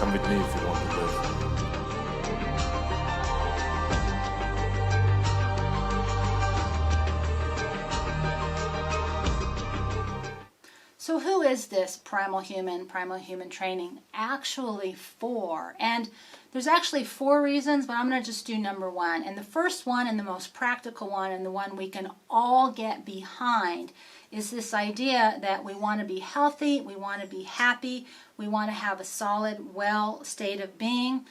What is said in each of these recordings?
Come with me if you want to live. So who is this primal human training actually for? And there's actually 4 reasons, but I'm going to just do number 1. And the first one, and the most practical one, and the one we can all get behind, is this idea that we want to be healthy, we want to be happy, we want to have a solid, well state of being,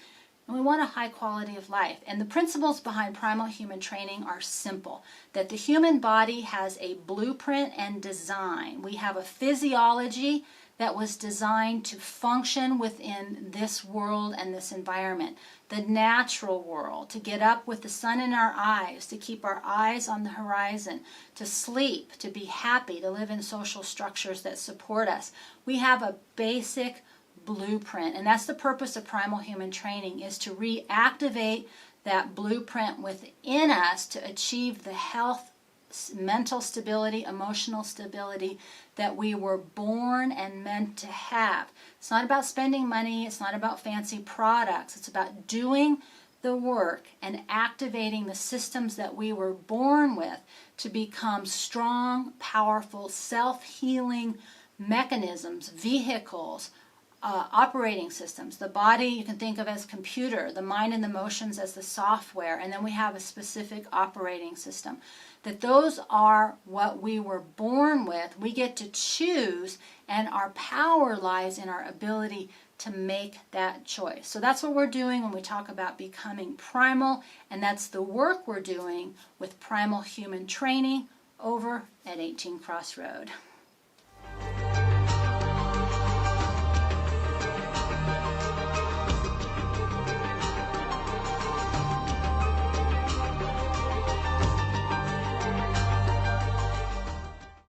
and we want a high quality of life. And the principles behind primal human training are simple. That the human body has a blueprint and design. We have a physiology that was designed to function within this world and this environment. The natural world, to get up with the sun in our eyes, to keep our eyes on the horizon, to sleep, to be happy, to live in social structures that support us. We have a basic blueprint, and that's the purpose of primal human training, is to reactivate that blueprint within us to achieve the health, mental stability, emotional stability that we were born and meant to have. It's not about spending money, it's not about fancy products, it's about doing the work and activating the systems that we were born with to become strong, powerful, self-healing mechanisms, vehicles, operating systems. The body you can think of as computer, the mind and the emotions as the software, and then we have a specific operating system. That those are what we were born with. We get to choose, and our power lies in our ability to make that choice. So that's what we're doing when we talk about becoming primal, and that's the work we're doing with primal human training over at 18 Cross Road.